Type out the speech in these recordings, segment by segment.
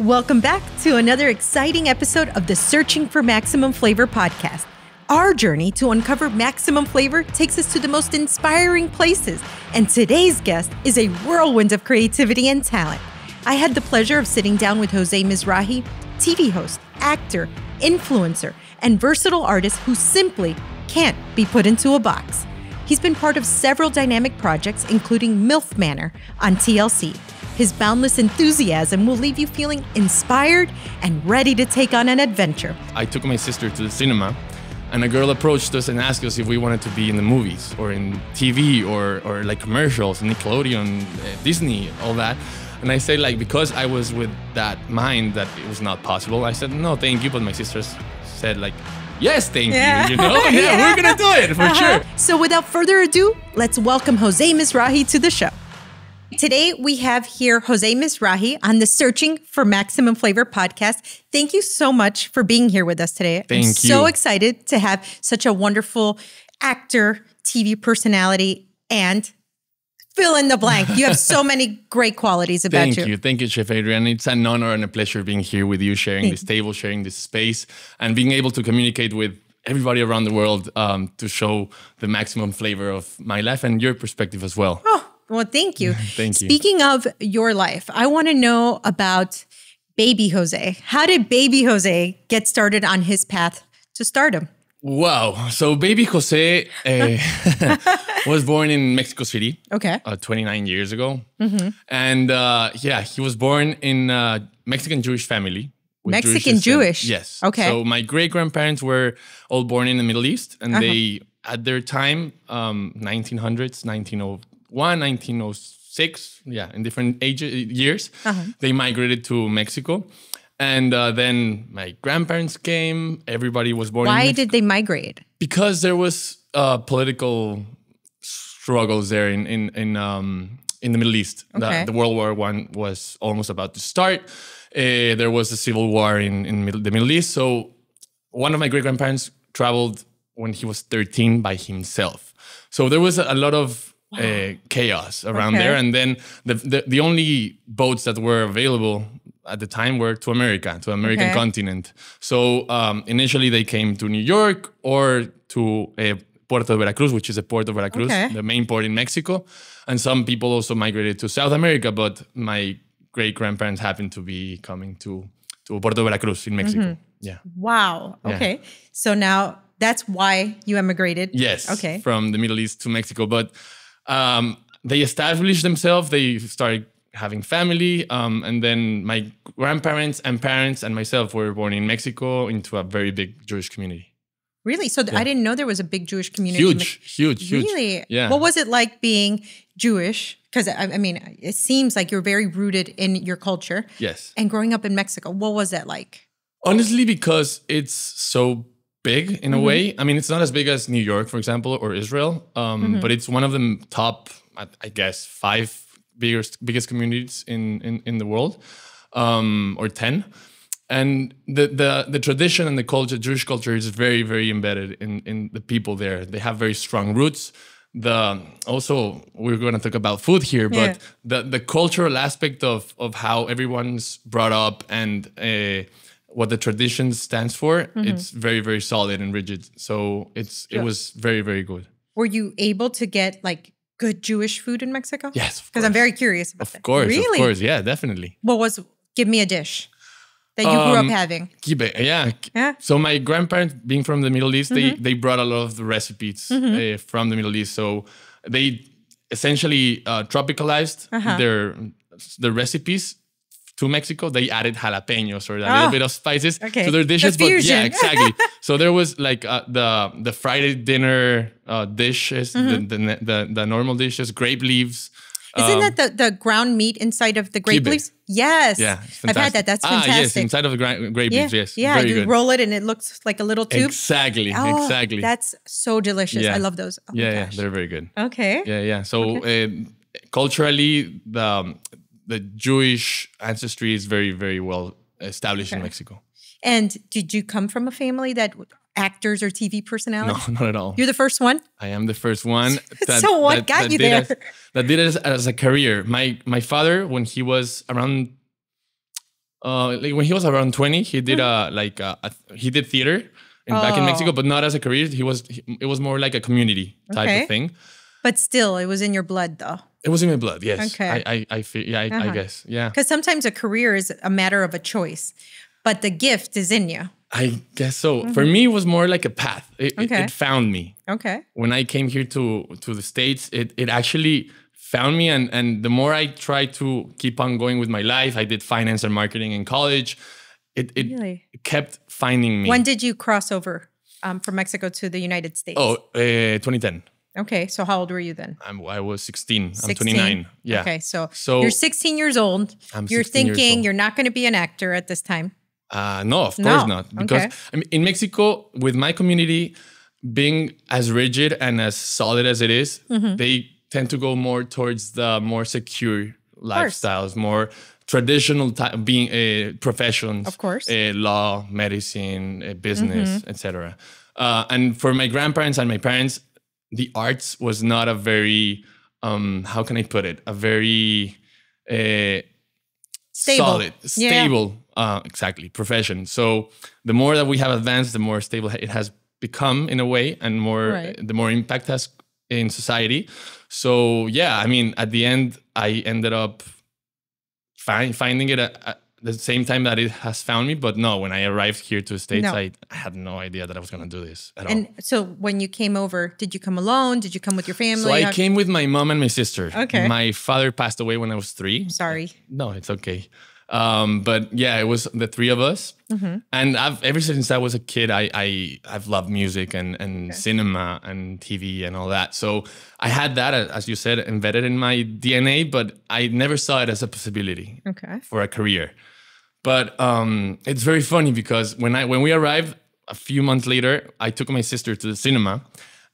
Welcome back to another exciting episode of the Searching for Maximum Flavor podcast. Our journey to uncover maximum flavor takes us to the most inspiring places, and today's guest is a whirlwind of creativity and talent. I had the pleasure of sitting down with Jose Mizrahi, TV host, actor, influencer, and versatile artist who simply can't be put into a box. He's been part of several dynamic projects, including MILF Manor on TLC. His boundless enthusiasm will leave you feeling inspired and ready to take on an adventure. I took my sister to the cinema, and a girl approached us and asked us if we wanted to be in the movies or in TV or like commercials, Nickelodeon, Disney, all that. And I said, like, because I was with that mind that it was not possible, I said, no, thank you. But my sister said, like, yes, thank you, you know? We're gonna do it for sure. So without further ado, let's welcome Jose Mizrahi to the show. Today, we have here Jose Mizrahi on the Searching for Maximum Flavor podcast. Thank you so much for being here with us today. Thank you. So excited to have such a wonderful actor, TV personality, and fill in the blank. You have so many great qualities about you. Thank you. Thank you, Chef Adrienne. It's an honor and a pleasure being here with you, sharing this table, sharing this space, and being able to communicate with everybody around the world to show the maximum flavor of my life and your perspective as well. Oh, well, thank you. Thank you. Speaking of your life, I want to know about Baby Jose. How did Baby Jose get started on his path to stardom? Wow. So Baby Jose was born in Mexico City. Okay. 29 years ago. And he was born in a Mexican Jewish family. Mexican Jewish? Yes. Okay. So my great-grandparents were all born in the Middle East. And they, at their time, 1900s, 1901, 1906, in different years, they migrated to Mexico. And then my grandparents came. Everybody was born in Mexico. Why did they migrate? Because there was political struggles there in the Middle East. Okay. The World War I was almost about to start. There was a civil war in the Middle East. So one of my great-grandparents traveled when he was 13 by himself. So there was a lot of chaos around there. And then the only boats that were available at the time were to American continent. So initially they came to New York or to Puerto de Veracruz, which is a port of Veracruz, the main port in Mexico. And some people also migrated to South America, but my great-grandparents happened to be coming to Puerto de Veracruz in Mexico. Yeah. Wow. Okay. Yeah. So now that's why you emigrated? Yes. Okay. From the Middle East to Mexico. But they established themselves. They started having family. And then my grandparents and parents and myself were born in Mexico into a very big Jewish community. Really? So I didn't know there was a big Jewish community. Huge. Really? Yeah. What was it like being Jewish? Because I mean, it seems like you're very rooted in your culture. Yes. And growing up in Mexico, what was that like? Honestly, because it's so big in a way. I mean, it's not as big as New York, for example, or Israel, but it's one of the top, I guess, 5 biggest communities in the world, or 10. And the tradition and the culture, Jewish culture, is very, very embedded in the people there. They have very strong roots. Also, we're going to talk about food here, but the cultural aspect of how everyone's brought up and what the tradition stands for, it's very, very solid and rigid. So it was very, very good. Were you able to get like good Jewish food in Mexico? Yes, because I'm very curious about that. Of course, really? Of course, yeah, definitely. Give me a dish that you grew up having. Kibbeh, yeah. So my grandparents, being from the Middle East, they brought a lot of the recipes from the Middle East. So they essentially tropicalized their recipes to Mexico. They added jalapenos or a little bit of spices to their dishes. But yeah, exactly. So there was like the Friday dinner dishes, the normal dishes, grape leaves. Isn't that the ground meat inside of the grape kibbeh. leaves? Yes. Yeah, I've had that. That's fantastic. Yes, inside of the grape leaves, yes. Yeah, very you good. roll it and it looks like a little tube. Exactly, exactly. That's so delicious. Yeah. I love those. Oh yeah, they're very good. Okay. Yeah. So culturally, the Jewish ancestry is very, very well established in Mexico. And did you come from a family that actors or TV personalities? No, not at all. You're the first one? I am the first one. So what got you there? That did it as a career. My father, when he was around Like when he was around 20, he did he did theater back in Mexico, but not as a career. It was more like a community type of thing. But still, it was in your blood, though. It was in my blood, yes. Okay. I feel, yeah, I guess, yeah. Because sometimes a career is a matter of a choice, but the gift is in you. I guess so. For me, it was more like a path. It found me. Okay. When I came here to the States, it actually found me. And the more I tried to keep on going with my life, I did finance and marketing in college. It kept finding me. When did you cross over from Mexico to the United States? 2010. Okay, so how old were you then? I was 16. I'm 29. Yeah. Okay, so you're 16 years old. You're thinking you're not going to be an actor at this time. No, of course not. Because I mean, in Mexico, with my community being as rigid and as solid as it is, they tend to go more towards the more secure lifestyles, more traditional being professions. Of course. Law, medicine, business, etc. And for my grandparents and my parents, the arts was not a very, how can I put it? A very solid, stable, exactly, profession. So the more that we have advanced, the more stable it has become in a way, and the more impact has in society. So yeah, I mean, at the end, I ended up finding it at the same time that it has found me. But no, when I arrived here to the States, I had no idea that I was going to do this at all. And so when you came over, did you come alone? Did you come with your family? So I came with my mom and my sister. Okay. My father passed away when I was 3. Sorry. No, it's okay. But yeah, it was the 3 of us. And ever since I was a kid, I've loved music and cinema and TV and all that. So I had that, as you said, embedded in my DNA, but I never saw it as a possibility for a career. But it's very funny because when we arrived a few months later, I took my sister to the cinema,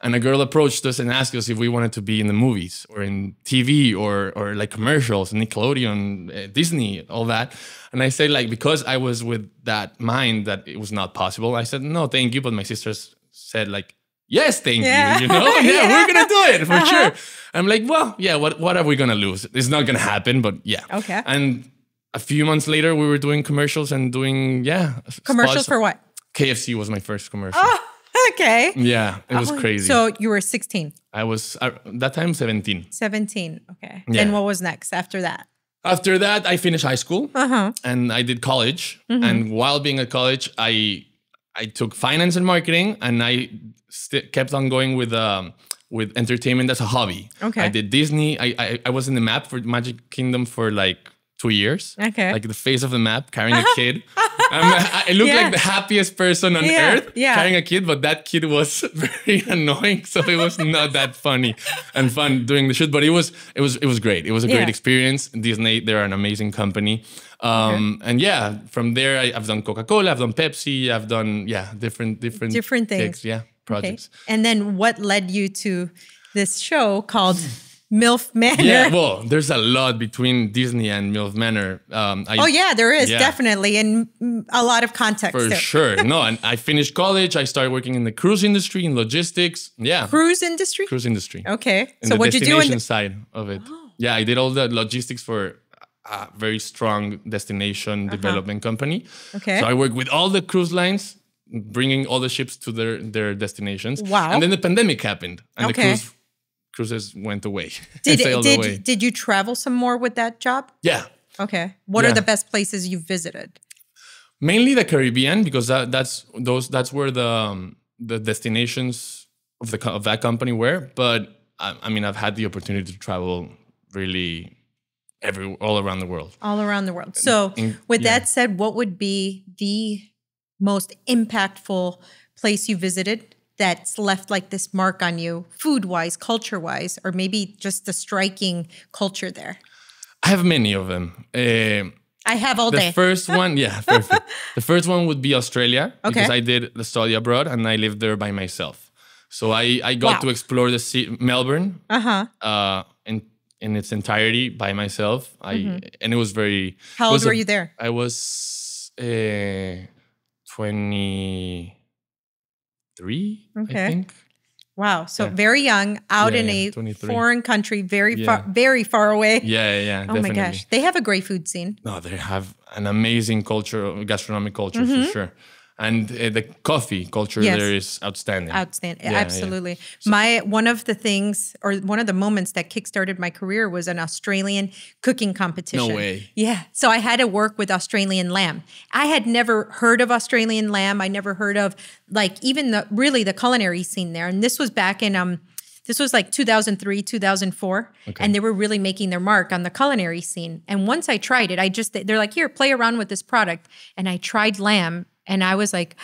and a girl approached us and asked us if we wanted to be in the movies or in TV or like commercials, Nickelodeon, Disney, all that. And I said, like, because I was with that mind that it was not possible, I said, no, thank you. But my sisters said, like, yes, thank you. You know, we're going to do it for sure. I'm like, well, yeah, what are we going to lose? It's not going to happen, but yeah. Okay. And a few months later, we were doing commercials and doing, commercials for what? KFC was my first commercial. Oh, okay. Yeah, it was crazy. So you were 16? I was, that time, 17. 17, okay. Yeah. And what was next after that? After that, I finished high school and I did college. And while being at college, I took finance and marketing, and I kept on going with entertainment as a hobby. Okay. I did Disney. I was in the map for Magic Kingdom for like 2 years. Okay. Like the face of the map, carrying a kid. I look like the happiest person on earth carrying a kid, but that kid was very annoying. So it was not that funny and fun doing the shoot, but it was great. It was a great experience. Disney, they're an amazing company. And yeah, from there, I've done Coca-Cola, I've done Pepsi, I've done, different things. Gigs, projects. Okay. And then what led you to this show called MILF Manor? Yeah, well, there's a lot between Disney and MILF Manor. There is definitely, and a lot of context for sure. No, and I finished college. I started working in the cruise industry, in logistics. Yeah, cruise industry. Okay, so what you do in the side of it? Yeah, I did all the logistics for a very strong destination development company. Okay, so I worked with all the cruise lines, bringing all the ships to their destinations. Wow! And then the pandemic happened, and the cruises went away. Did you travel some more with that job? Yeah. Okay. What are the best places you've visited? Mainly the Caribbean, because that's where the destinations of that company were. But I mean, I've had the opportunity to travel really all around the world. All around the world. So with that said, what would be the most impactful place you visited that's left like this mark on you, food-wise, culture-wise, or maybe just the striking culture there? I have many of them. I have all day. The first one, perfect. The first one would be Australia, because I did the study abroad and I lived there by myself. So I got to explore the Melbourne in its entirety by myself. And it was very... How old were you there? I was 23, I think. Wow. So very young, out in a 23. foreign country, very far away. Yeah, Oh definitely. my gosh. They have a great food scene. No, they have an amazing culture, gastronomic culture for sure. And the coffee culture there is outstanding. Outstanding. Yeah, Absolutely. One of the things, or one of the moments that kickstarted my career was an Australian cooking competition. No way. Yeah. So I had to work with Australian lamb. I had never heard of Australian lamb. I never heard of even the culinary scene there. And this was back in this was like 2003, 2004. Okay. And they were really making their mark on the culinary scene. And once I tried it, they're like, here, play around with this product. And I tried lamb. And I was like,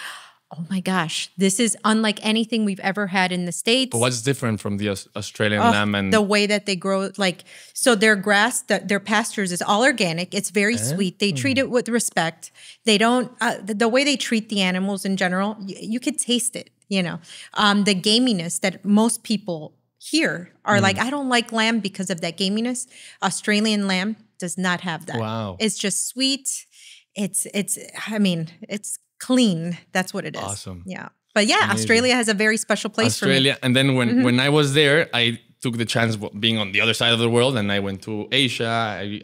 oh my gosh, this is unlike anything we've ever had in the States. But what's different from the Australian lamb? And the way that they grow, so their grass, their pastures is all organic. It's very sweet. They treat it with respect. They don't, the way they treat the animals in general, you could taste it, the gaminess that most people here are like, I don't like lamb because of that gaminess. Australian lamb does not have that. Wow. It's just sweet. It's clean. That's what it is. Awesome. Yeah. But yeah, amazing. Australia has a very special place for me. And then when I was there, I took the chance of being on the other side of the world, and I went to Asia.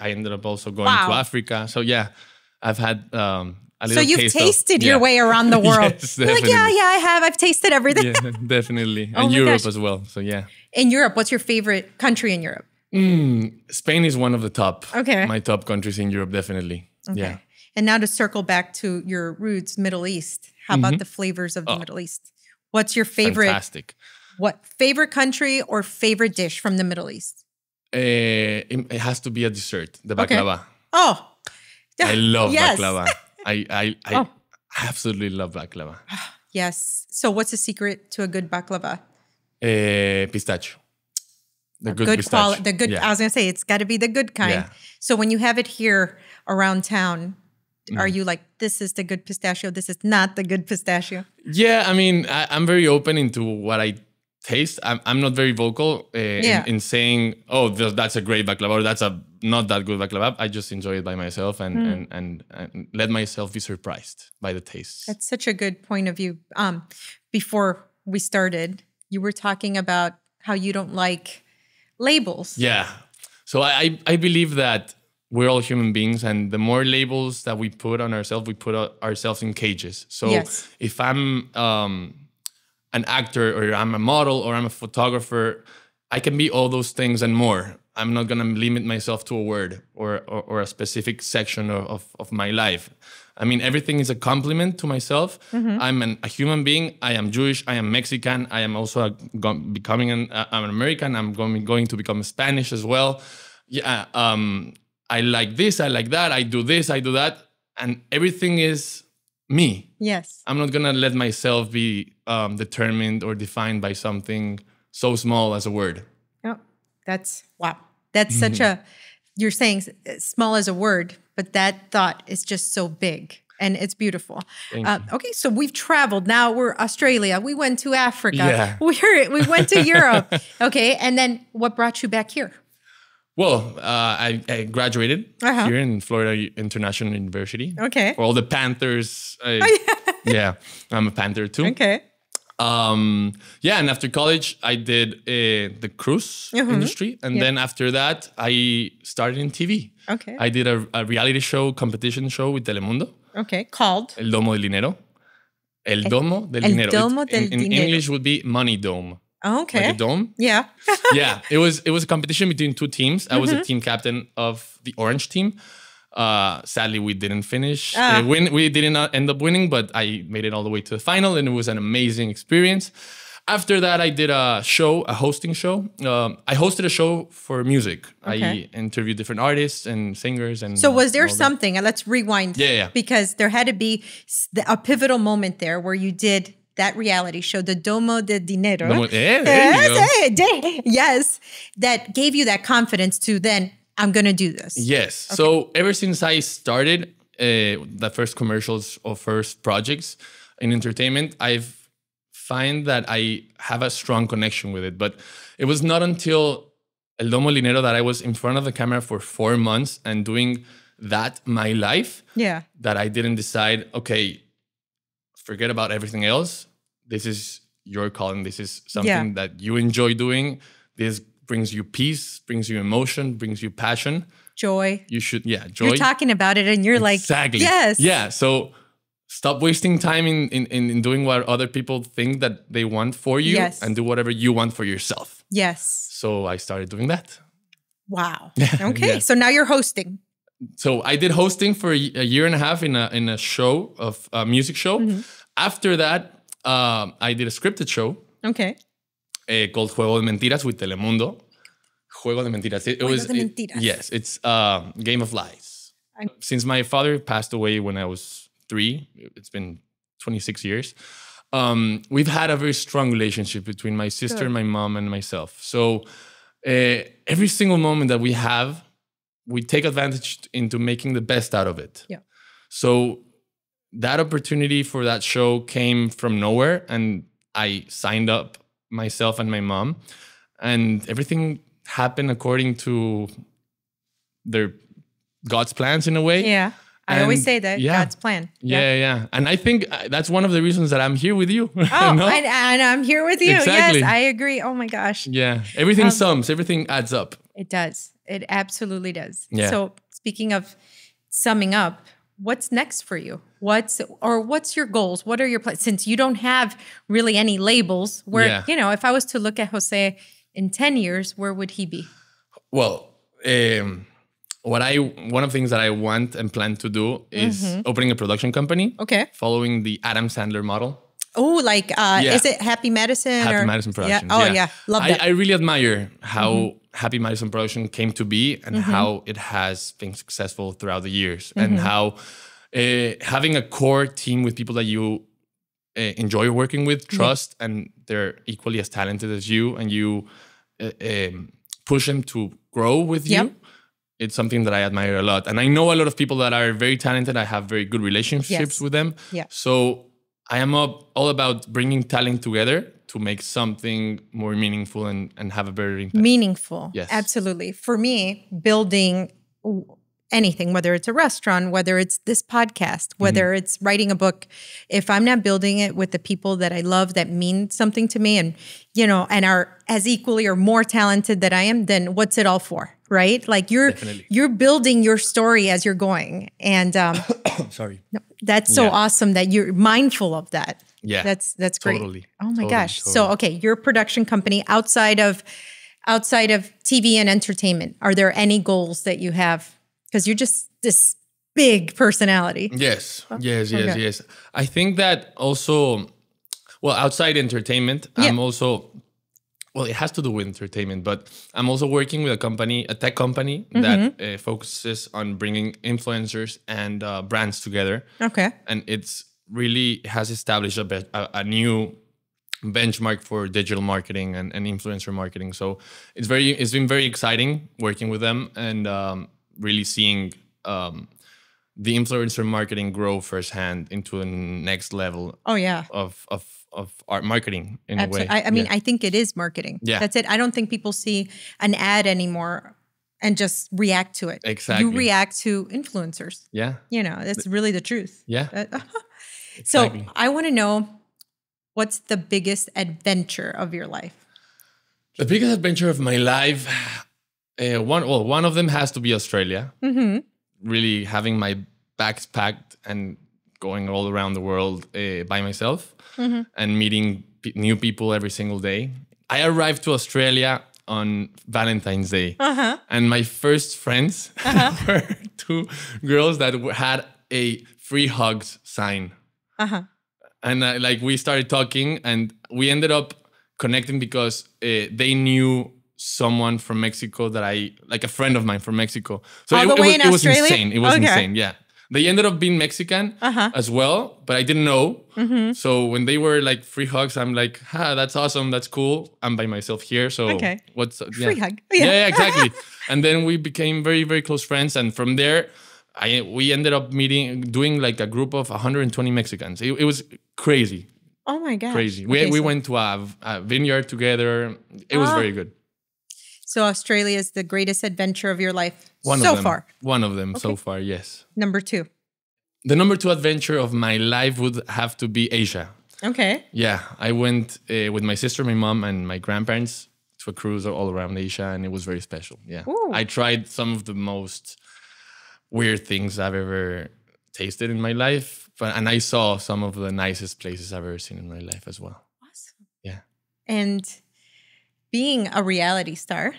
I ended up also going to Africa. So yeah, I've had a little. So you've tasted your way around the world. Yes, you're like, yeah, I have. I've tasted everything. Yeah, definitely. And Europe as well. So yeah. In Europe, what's your favorite country in Europe? Spain is one of the top. Okay. My top countries in Europe, definitely. Okay. Yeah. And now to circle back to your roots, Middle East. How about the flavors of the Middle East? What's your favorite? Fantastic. What favorite country or favorite dish from the Middle East? It has to be a dessert, the baklava. Okay. Oh, I love baklava. I absolutely love baklava. Yes. So what's the secret to a good baklava? Pistachio. The good pistachio. I was going to say, it's got to be the good kind. Yeah. So when you have it here around town, are you like, this is the good pistachio, this is not the good pistachio? Yeah, I mean, I'm very open into what I taste. I'm not very vocal in saying, oh, that's a great baklava or that's a not that good baklava. I just enjoy it by myself and let myself be surprised by the taste. That's such a good point of view. Before we started, you were talking about how you don't like labels. Yeah. So I believe that we're all human beings, and the more labels that we put on ourselves, we put ourselves in cages. So if I'm an actor, or I'm a model, or I'm a photographer, I can be all those things and more. I'm not gonna limit myself to a word or a specific section of my life. I mean, everything is a compliment to myself. I'm a human being. I am Jewish. I am Mexican. I am also becoming I'm an American. I'm going to become Spanish as well. Yeah. I like this, I like that, I do this, I do that. And everything is me. Yes. I'm not going to let myself be determined or defined by something so small as a word. Oh, wow. That's such you're saying small as a word, but that thought is just so big and it's beautiful. Okay, so we've traveled. Now we're Australia. We went to Africa. Yeah. We went to Europe. Okay, and then what brought you back here? Well, I graduated here in Florida International University. Okay. For all the Panthers. Yeah, I'm a Panther too. Okay. Yeah, and after college, I did the cruise industry. And then after that, I started in TV. Okay. I did a reality show, competition show with Telemundo. Okay, called? El Domo del Dinero. El Domo del Dinero. Domo del in Dinero. English would be Money Dome. Okay. Like a dome? Yeah. Yeah. It was a competition between two teams. I was a team captain of the orange team. Sadly, we didn't finish. We didn't end up winning, but I made it all the way to the final, and it was an amazing experience. After that, I did a hosting show. I hosted a show for music. Okay. I interviewed different artists and singers. And so was there something, and let's rewind. Yeah. Because there had to be a pivotal moment there where you did that reality show, the Domo de Dinero. Yes, that gave you that confidence to then, I'm going to do this. Yes. Okay. So ever since I started the first commercials or first projects in entertainment, I've find that I have a strong connection with it. But it was not until El Domo del Dinero that I was in front of the camera for 4 months and doing that my life that I didn't decide, okay, forget about everything else. This is your calling. This is something that you enjoy doing. This brings you peace, brings you emotion, brings you passion. Joy. You should, joy. You're talking about it and you're exactly. like, yes. Yeah. So stop wasting time in doing what other people think that they want for you and do whatever you want for yourself. Yes. So I started doing that. Wow. Okay. So now you're hosting. So I did hosting for a year and a half in a show, of a music show. After that, I did a scripted show. Okay. Called Juego de Mentiras with Telemundo. Juego de Mentiras. Yes, it's Game of Lies. Since my father passed away when I was 3, it's been 26 years. We've had a very strong relationship between my sister, my mom, and myself. So every single moment that we have, we take advantage into making the best out of it. Yeah. So that opportunity for that show came from nowhere, and I signed up myself and my mom, and everything happened according to God's plans in a way. Yeah. I always say that, God's plan. Yeah. And I think that's one of the reasons that I'm here with you. Oh, and I'm here with you. Exactly. Yes, I agree. Oh my gosh. Yeah. Everything sums. Everything adds up. It does. It absolutely does. Yeah. So speaking of summing up, what's next for you? What's your goals? What are your plans? Since you don't have really any labels, where, if I was to look at Jose in 10 years, where would he be? Well, one of the things that I want and plan to do is opening a production company. Okay. Following the Adam Sandler model. Oh, like, is it Happy Madison? Happy Madison Productions. Yeah. Oh, yeah. Love that. I really admire how Happy Madison Production came to be and how it has been successful throughout the years, and how having a core team with people that you enjoy working with, trust, and they're equally as talented as you, and you push them to grow with you. It's something that I admire a lot. And I know a lot of people that are very talented. I have very good relationships with them. Yeah. So I am all about bringing talent together to make something more meaningful and have a better impact. Meaningful. Yes. Absolutely. For me, building anything, whether it's a restaurant, whether it's this podcast, whether it's writing a book, if I'm not building it with the people that I love, that mean something to me, and, and are as equally or more talented than I am, then what's it all for? Right? Like you're building your story as you're going. And sorry. That's so awesome that you're mindful of that. Yeah. That's great. Totally. Oh my gosh. Totally. So, okay, your production company outside of TV and entertainment, are there any goals that you have? Because you're just this big personality. Yes. Yes. I think that also, outside entertainment, I'm also, it has to do with entertainment, but I'm also working with a tech company that focuses on bringing influencers and brands together. Okay. And it's really has established a new benchmark for digital marketing and influencer marketing. So it's been very exciting working with them and really seeing the influencer marketing grow firsthand into the next level. Oh yeah. Of art marketing in a way. I mean, I think it is marketing. Yeah. That's it. I don't think people see an ad anymore and just react to it. Exactly. You react to influencers. Yeah. That's really the truth. Yeah. Exactly. So I want to know, what's the biggest adventure of your life? The biggest adventure of my life, one of them has to be Australia. Really having my bags packed and going all around the world by myself and meeting new people every single day. I arrived to Australia on Valentine's Day. And my first friends were 2 girls that had a free hugs sign. And we started talking and we ended up connecting because they knew someone from Mexico that a friend of mine from Mexico. So it was insane. It was insane. Yeah. They ended up being Mexican as well, but I didn't know. So when they were like free hugs, I'm like, that's awesome. That's cool. I'm by myself here. So what's free hug? Yeah, exactly. And then we became very, very close friends. And from there, we ended up doing like a group of 120 Mexicans. It was crazy. Oh my gosh. Crazy. We went to a vineyard together. It was very good. So Australia is the greatest adventure of your life far. One of them so far, yes. Number 2. The number 2 adventure of my life would have to be Asia. Okay. Yeah, I went with my sister, my mom, and my grandparents to a cruise all around Asia, and it was very special. Yeah, Ooh. I tried some of the most weird things I've ever tasted in my life, and I saw some of the nicest places I've ever seen in my life as well. Awesome. Yeah. And being a reality star,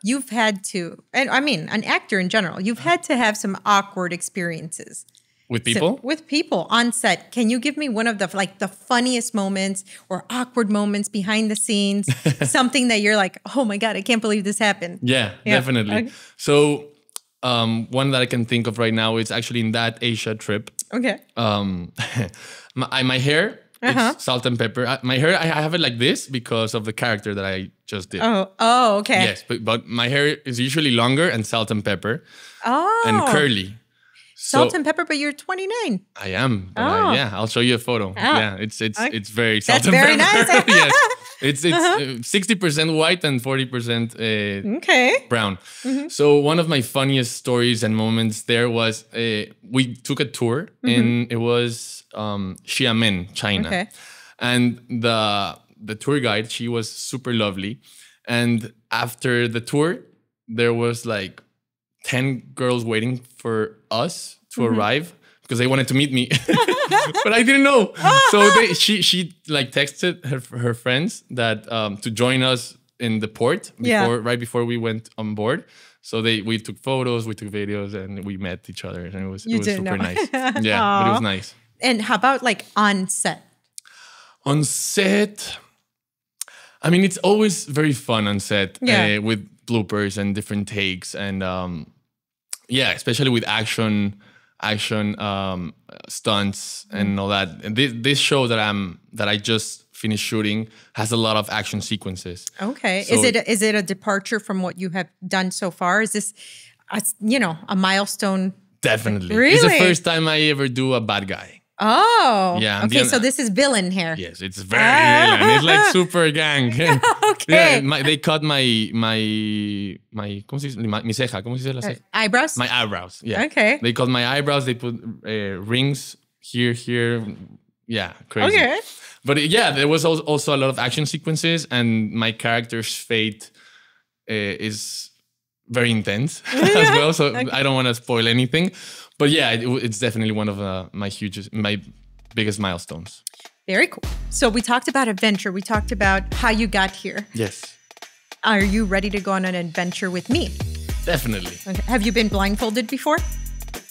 you've had to, and I mean, an actor in general, you've had to have some awkward experiences. With people? So, with people on set. Can you give me one of the the funniest moments or awkward moments behind the scenes? Something that you're like, oh my God, I can't believe this happened. Yeah. Definitely. Okay. So one that I can think of right now is actually in that Asia trip. Okay. My hair, it's salt and pepper. My hair, I have it like this because of the character that I just did. Oh, okay. Yes, but my hair is usually longer and salt and pepper. Oh. And curly. Salt and pepper, but you're 29. I am. But I'll show you a photo. Yeah, it's very salt and very pepper. Nice. Yes. It's 60% white and 40% brown. Mm-hmm. So one of my funniest stories and moments there was we took a tour and it was Xiamen, China. Okay. And the tour guide, she was super lovely. And after the tour, there was like 10 girls waiting for us to arrive because they wanted to meet me, but I didn't know. So she like texted her friends that to join us in the port right before we went on board. So we took photos, we took videos, and we met each other, and it was super nice. Yeah, but it was nice. And how about like on set? On set, I mean, it's always very fun on set with bloopers and different takes, and especially with action stunts and all that. And this show that I just finished shooting has a lot of action sequences. Okay, so, is it a departure from what you have done so far? Is this a milestone? Definitely, really? It's the first time I ever do a bad guy. Oh, yeah. Okay, so this is villain hair. Yes, it's very villain. It's like super gang. Okay. Yeah, they cut my ¿cómo se dice? Mi ceja. ¿Cómo se dice la ceja? Eyebrows? My eyebrows. Yeah. Okay. They cut my eyebrows. They put rings here. Yeah, crazy. Okay. But there was also a lot of action sequences, and my character's fate is very intense as well. So I don't want to spoil anything. But yeah, it's definitely one of my biggest milestones. Very cool. So we talked about adventure. We talked about how you got here. Yes. Are you ready to go on an adventure with me? Definitely. Okay. Have you been blindfolded before?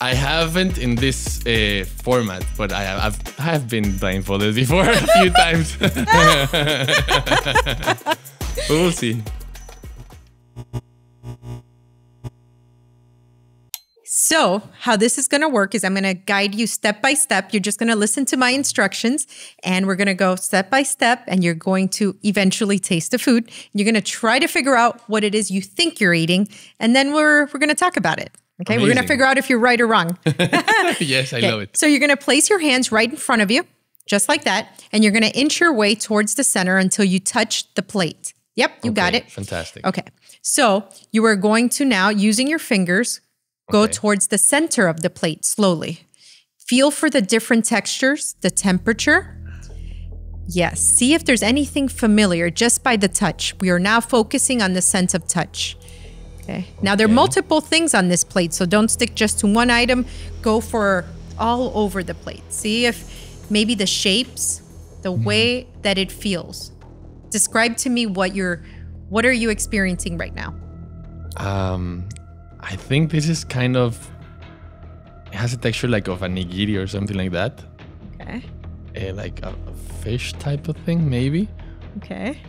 I haven't in this format, but I have been blindfolded before a few times. But we'll see. So how this is going to work is I'm going to guide you step by step. You're just going to listen to my instructions, and we're going to go step by step, and you're going to eventually taste the food. You're going to try to figure out what it is you think you're eating, and then we're going to talk about it. Okay, amazing. We're going to figure out if you're right or wrong. Yes, I love it. So you're going to place your hands right in front of you, just like that, and you're going to inch your way towards the center until you touch the plate. Yep, you got it. Fantastic. Okay, so you are going to now, using your fingers, go towards the center of the plate slowly. Feel for the different textures, the temperature. Yes, see if there's anything familiar just by the touch. We are now focusing on the sense of touch. Okay. Now there are multiple things on this plate, so don't stick just to one item. Go for all over the plate. See if maybe the shapes, the way that it feels. Describe to me what are you experiencing right now? I think this is kind of, it has a texture like of a nigiri or something like that. Okay. Like a fish type of thing, maybe. Okay.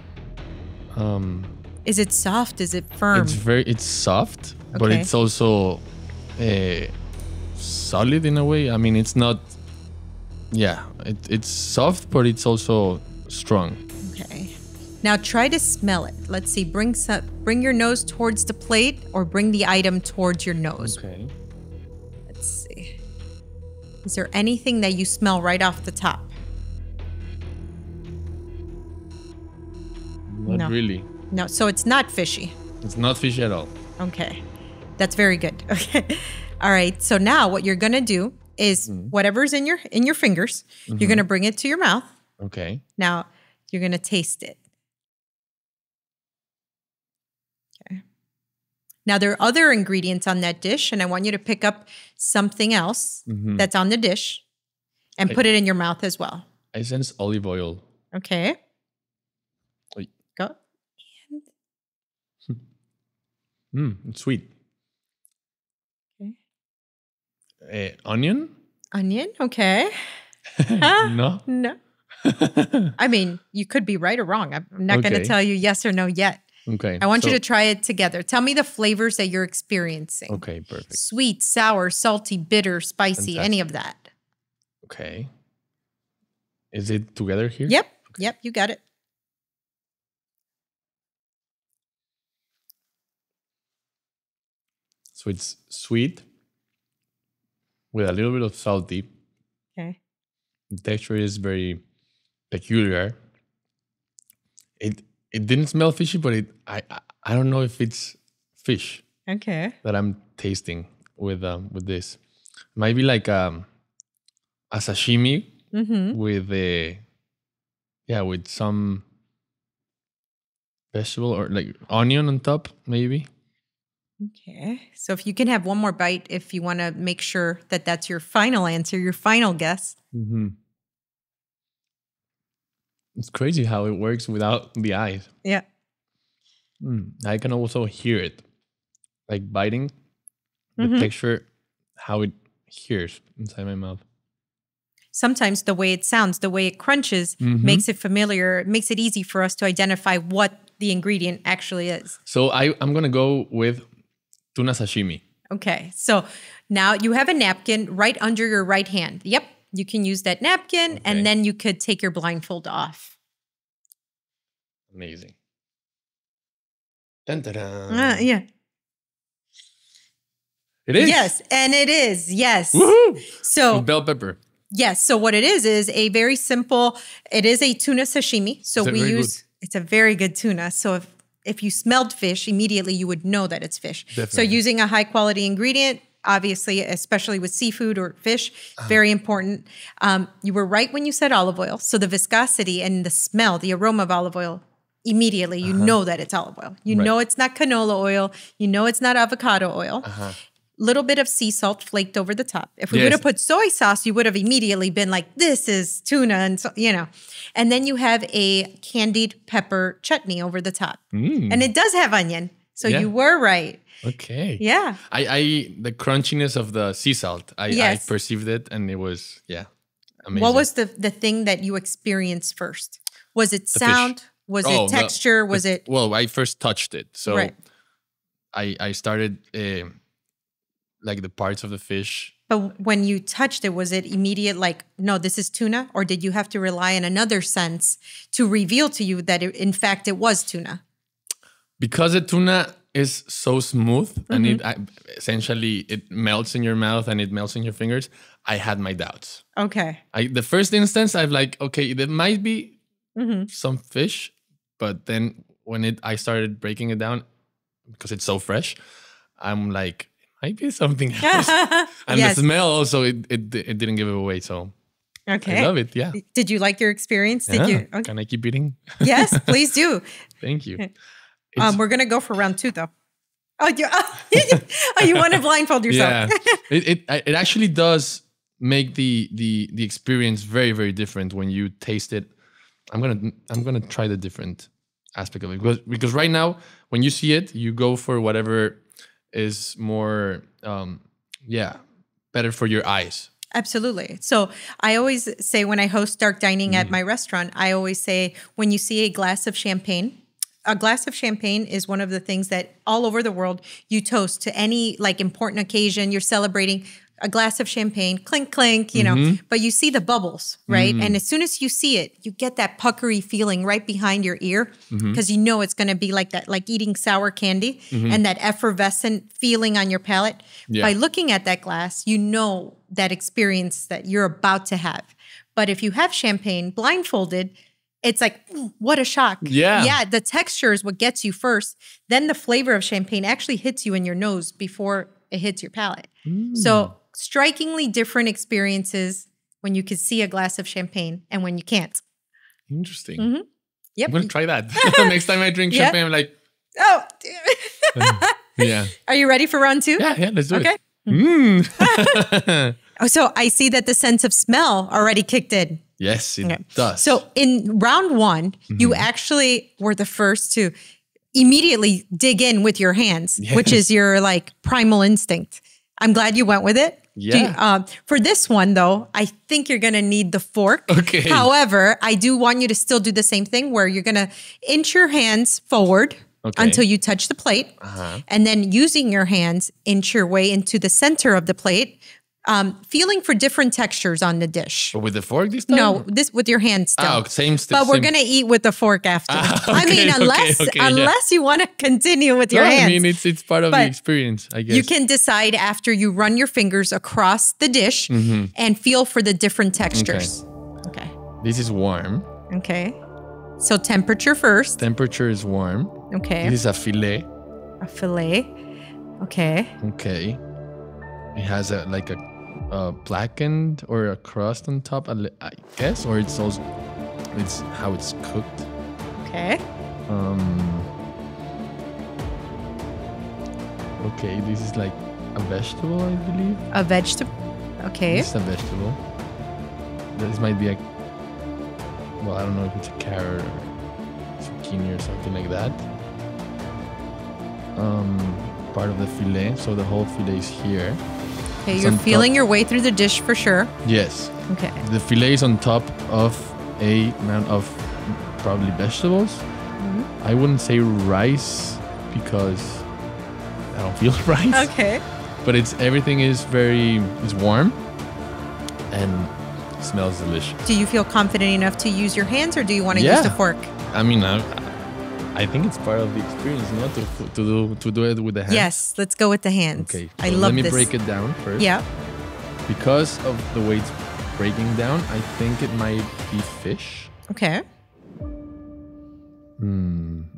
Is it soft? Is it firm? It's soft, but it's also solid in a way. I mean, it's not, it's soft, but it's also strong. Okay. Now try to smell it. Let's see. Bring your nose towards the plate, or bring the item towards your nose. Okay. Let's see. Is there anything that you smell right off the top? Not really. No. So it's not fishy. It's not fishy at all. Okay. That's very good. Okay. All right. So now what you're gonna do is whatever's in your fingers, you're gonna bring it to your mouth. Okay. Now, you're going to taste it. Okay. Now, there are other ingredients on that dish, and I want you to pick up something else that's on the dish and put it in your mouth as well. I sense olive oil. Okay. Wait. Go. It's sweet. Okay. Onion? Onion. Okay. No. No. I mean, you could be right or wrong. I'm not going to tell you yes or no yet. Okay. I want you to try it together. Tell me the flavors that you're experiencing. Okay, perfect. Sweet, sour, salty, bitter, spicy, Fantastic. any of that. Okay. Is it together here? Yep. Okay. Yep, you got it. So it's sweet with a little bit of salty. Okay. The texture is very peculiar. It didn't smell fishy, but I don't know if it's fish Okay. that I'm tasting with this. Might be like a sashimi with some vegetable or like onion on top, maybe. Okay. So if you can have one more bite, if you want to make sure that that's your final answer, your final guess. It's crazy how it works without the eyes. Yeah. I can also hear it, like biting the texture, how it hears inside my mouth. Sometimes the way it sounds, the way it crunches makes it familiar, makes it easy for us to identify what the ingredient actually is. So I'm going to go with tuna sashimi. Okay. So now you have a napkin right under your right hand. Yep. You can use that napkin and then you could take your blindfold off. Amazing. Dun, dun, dun. Yeah. It is? Yes. And it is. Yes. Woohoo! So With bell pepper. yes. So what it is a very simple, it is a tuna sashimi. So it's a very good tuna. So if you smelled fish, immediately you would know that it's fish. Definitely. So using a high quality ingredient, obviously, especially with seafood or fish, very important. You were right when you said olive oil. So the viscosity and the smell, the aroma of olive oil, immediately you know that it's olive oil. You know it's not canola oil. You know it's not avocado oil. Little bit of sea salt flaked over the top. If we would have put soy sauce, you would have immediately been like, this is tuna. And so, and then you have a candied pepper chutney over the top. And it does have onion. So you were right. Okay. Yeah. The crunchiness of the sea salt, I perceived it and it was, amazing. What was the thing that you experienced first? Was it sound? Fish. Was it texture? Was it? Well, I first touched it. So I started like the parts of the fish. But when you touched it, was it immediate like, no, this is tuna? Or did you have to rely on another sense to reveal to you that in fact it was tuna? Because the tuna is so smooth and essentially it melts in your mouth and it melts in your fingers, I had my doubts. Okay. The first instance, I'm like, okay, there might be some fish. But then when I started breaking it down, because it's so fresh, I'm like, might be something else. And the smell also, it didn't give it away. So I love it. Yeah. Did you like your experience? Can I keep eating? Yes, please do. Thank you. We're going to go for round 2 though. Oh, you want to blindfold yourself. Yeah. It actually does make the experience very, very different when you taste it. I'm gonna try the different aspect of it because right now when you see it, you go for whatever is more better for your eyes. Absolutely. So I always say when I host dark dining at my restaurant, I always say when you see a glass of champagne is one of the things that all over the world you toast to any like important occasion. You're celebrating a glass of champagne, clink, clink, but you see the bubbles, right? And as soon as you see it, you get that puckery feeling right behind your ear because you know it's going to be like that, like eating sour candy and that effervescent feeling on your palate. Yeah. By looking at that glass, you know that experience that you're about to have. But if you have champagne blindfolded, it's like, what a shock. Yeah. Yeah, the texture is what gets you first. Then the flavor of champagne actually hits you in your nose before it hits your palate. So strikingly different experiences when you can see a glass of champagne and when you can't. Interesting. Mm-hmm. Yep. I'm going to try that. Next time I drink champagne, I'm like, oh. yeah. Are you ready for round 2? Yeah, let's do it. Mm. Oh, so I see that the sense of smell already kicked in. Yes, it does. So in round 1, you actually were the first to immediately dig in with your hands, which is your like primal instinct. I'm glad you went with it. Yeah. For this one, though, I think you're going to need the fork. Okay. However, I do want you to still do the same thing where you're going to inch your hands forward until you touch the plate. And then using your hands, inch your way into the center of the plate, feeling for different textures on the dish. But with the fork this time? No, this with your hands still. Oh, same. But we're going to eat with the fork after. I mean, unless you want to continue with your hands. I mean, it's part of the experience, I guess. You can decide after you run your fingers across the dish and feel for the different textures. Okay. This is warm. Okay. So temperature first. Temperature is warm. Okay. This is a filet. A filet. Okay. Okay. It has a blackened or a crust on top, I guess, or it's how it's cooked. Okay. Okay, this is like a vegetable, I believe. A vegetable. Okay. It's a vegetable. This might be I don't know if it's a carrot or zucchini or something like that. Part of the filet, so the whole filet is here. Okay, you're feeling your way through the dish for sure. Yes. Okay. The filet is on top of a amount of probably vegetables. I wouldn't say rice because I don't feel rice. Okay. But everything is warm and smells delicious. Do you feel confident enough to use your hands, or do you want to use the fork? I mean, I think it's part of the experience, not to do it with the hands. Yes, let's go with the hands. Okay, I love this. Let me break it down first. Yeah. Because of the way it's breaking down, I think it might be fish. Okay.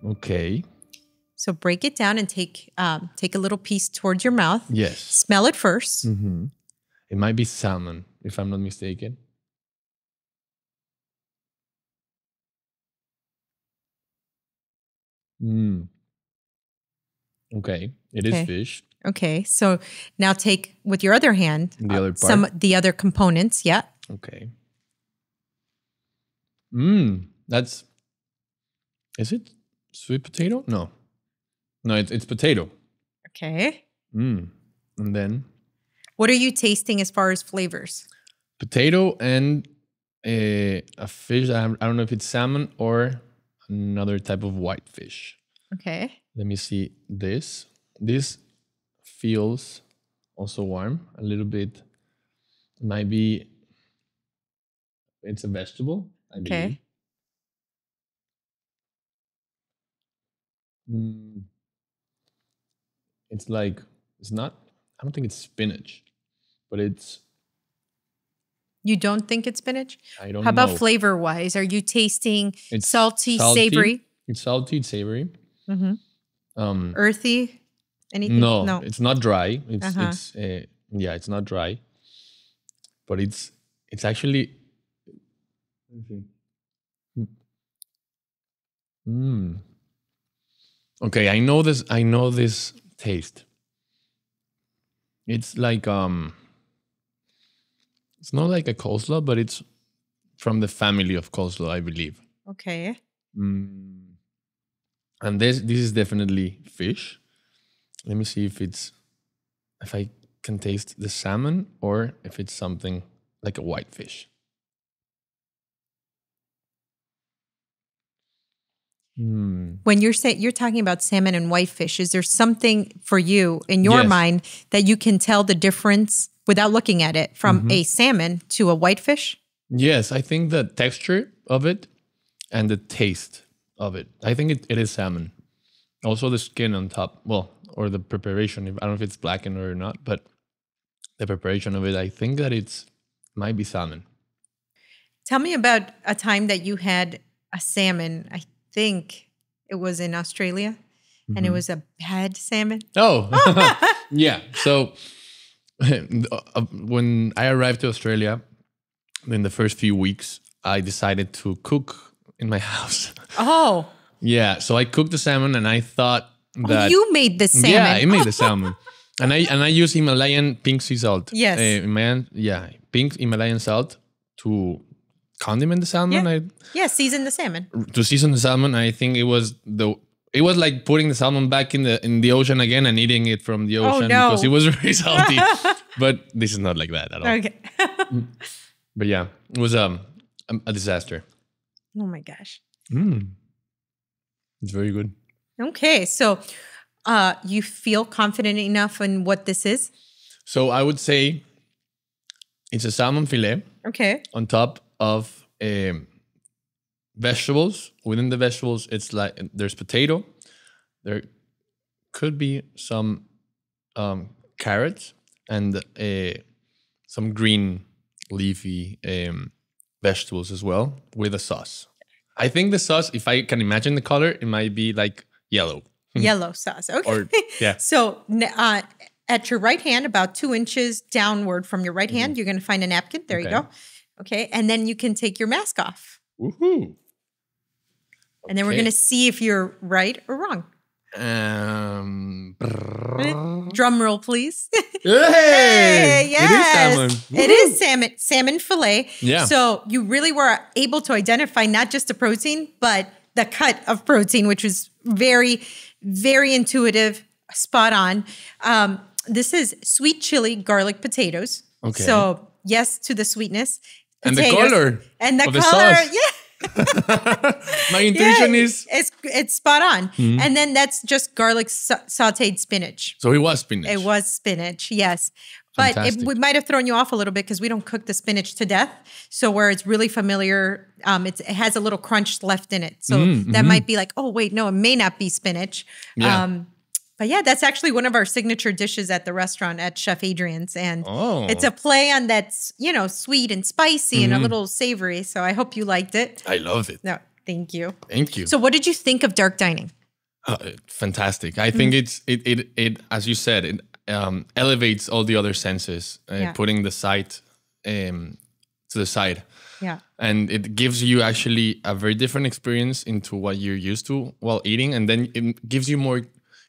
Okay. So break it down and take a little piece towards your mouth. Yes. Smell it first. It might be salmon, if I'm not mistaken. Okay, it is fish. Okay, so now take with your other hand the other part. The other components. Yeah. Okay. Is it sweet potato? No, it's potato. Okay. And then. What are you tasting as far as flavors? Potato and a fish. I don't know if it's salmon or another type of white fish. Okay. Let me see this. This feels also warm a little bit. Maybe it's a vegetable, I believe. It's not, I don't think it's spinach, but it's. You don't think it's spinach? I don't know. How about flavor wise? Are you tasting salty, savory? It's salty, it's savory. Earthy? Anything? No, it's not dry. It's not dry. But it's actually. Okay, I know this taste. It's like it's not like a coleslaw, but it's from the family of coleslaw, I believe. Okay. And this is definitely fish. Let me see if I can taste the salmon or if it's something like a white fish. When you're talking about salmon and whitefish, is there something for you in your mind that you can tell the difference without looking at it from a salmon to a whitefish? Yes, I think the texture of it and the taste of it. I think it is salmon. Also the skin on top, or the preparation. I don't know if it's blackened or not, but the preparation of it, I think that might be salmon. Tell me about a time that you had a salmon. I think it was in Australia, and it was a bad salmon. Oh, yeah. So when I arrived to Australia, in the first few weeks, I decided to cook in my house. Oh. Yeah, so I cooked the salmon, and I thought that you made the salmon. Yeah, I made the salmon, and I use Himalayan pink sea salt. Yes. Pink Himalayan salt to condiment the salmon. Season the salmon. To season the salmon, I think it was like putting the salmon back in the ocean again and eating it from the ocean because it was very salty. But this is not like that at all. Okay. But yeah, it was a disaster. Oh my gosh. It's very good. Okay, so you feel confident enough in what this is? So I would say it's a salmon fillet. Okay. On top of vegetables. Within the vegetables, it's like there's potato. There could be some carrots and some green leafy vegetables as well with a sauce. I think the sauce, if I can imagine the color, it might be like yellow. Yellow sauce. Okay. Or, yeah. So at your right hand, about 2 inches downward from your right hand, you're going to find a napkin. There you go. Okay. And then you can take your mask off. Woohoo. And then we're going to see if you're right or wrong. Drum roll, please. Hey, yes. It is salmon. Salmon fillet. Yeah. So you really were able to identify not just the protein, but the cut of protein, which was very, very intuitive, spot on. This is sweet chili garlic potatoes. Okay. So yes to the sweetness. And potatoes, the color. And the of color. The sauce. Yeah. My intuition is it's spot on. And then that's just garlic sauteed spinach. So it was spinach. It was spinach, yes. But we might have thrown you off a little bit because we don't cook the spinach to death. So where it's really familiar, it has a little crunch left in it. So that might be like, oh, wait, no, it may not be spinach. Yeah. But yeah, that's actually one of our signature dishes at the restaurant at Chef Adrienne's. And it's a play on that's, sweet and spicy and a little savory. So I hope you liked it. I love it. No, thank you. Thank you. So what did you think of dark dining? Fantastic. I think it as you said, it elevates all the other senses, putting the sight to the side. Yeah. And it gives you actually a very different experience into what you're used to while eating. And then it gives you more...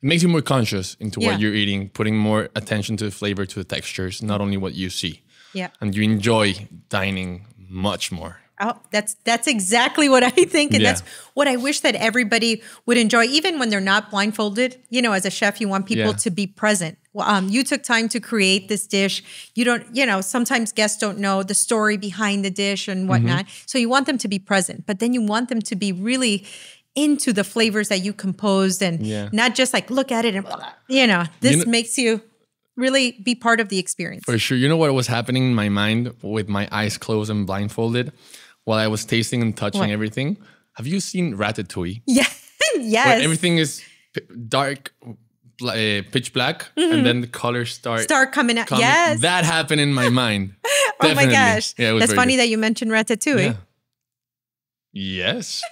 It makes you more conscious into what you're eating, putting more attention to the flavor, to the textures, not only what you see. Yeah. And you enjoy dining much more. Oh, that's exactly what I think. And that's what I wish that everybody would enjoy, even when they're not blindfolded. As a chef, you want people to be present. You took time to create this dish. You don't, sometimes guests don't know the story behind the dish and whatnot. So you want them to be present, but then you want them to be really into the flavors that you composed and not just like look at it and this makes you really be part of the experience. For sure. You know what was happening in my mind with my eyes closed and blindfolded while I was tasting and touching everything? Have you seen Ratatouille? Yeah. Yes. Where everything is dark, pitch black, and then the colors start coming out. Yes. That happened in my mind. Oh my gosh. Yeah, that's funny that you mentioned Ratatouille. Yeah. Yes.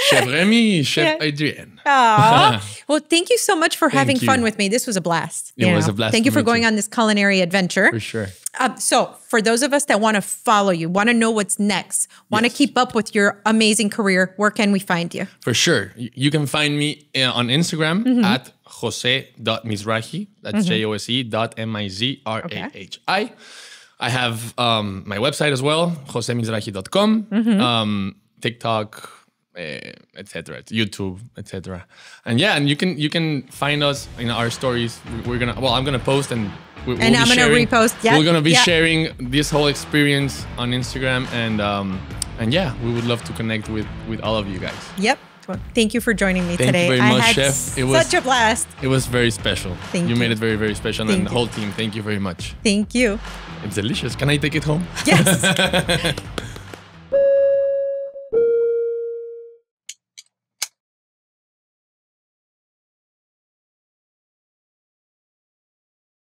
Chef Remy, Chef Adrienne. Well, thank you so much for having fun with me. This was a blast. It was a blast. Thank you for going on this culinary adventure. For sure. So for those of us that want to follow you, want to know what's next, want to keep up with your amazing career, where can we find you? For sure. You can find me on Instagram at jose.mizrahi. That's jose.mizrahi. I have my website as well, josemizrahi.com, TikTok, etc., YouTube, etc. And you can find us in our stories. I'm gonna post and I'm gonna repost. Yeah, we're gonna be sharing this whole experience on Instagram, and we would love to connect with all of you guys. Yep. Well, thank you for joining me today. Thank you very much, Chef. It was such a blast. It was very special. Thank you. You made it very, very special, and the whole team. Thank you very much. Thank you. It's delicious. Can I take it home? Yes.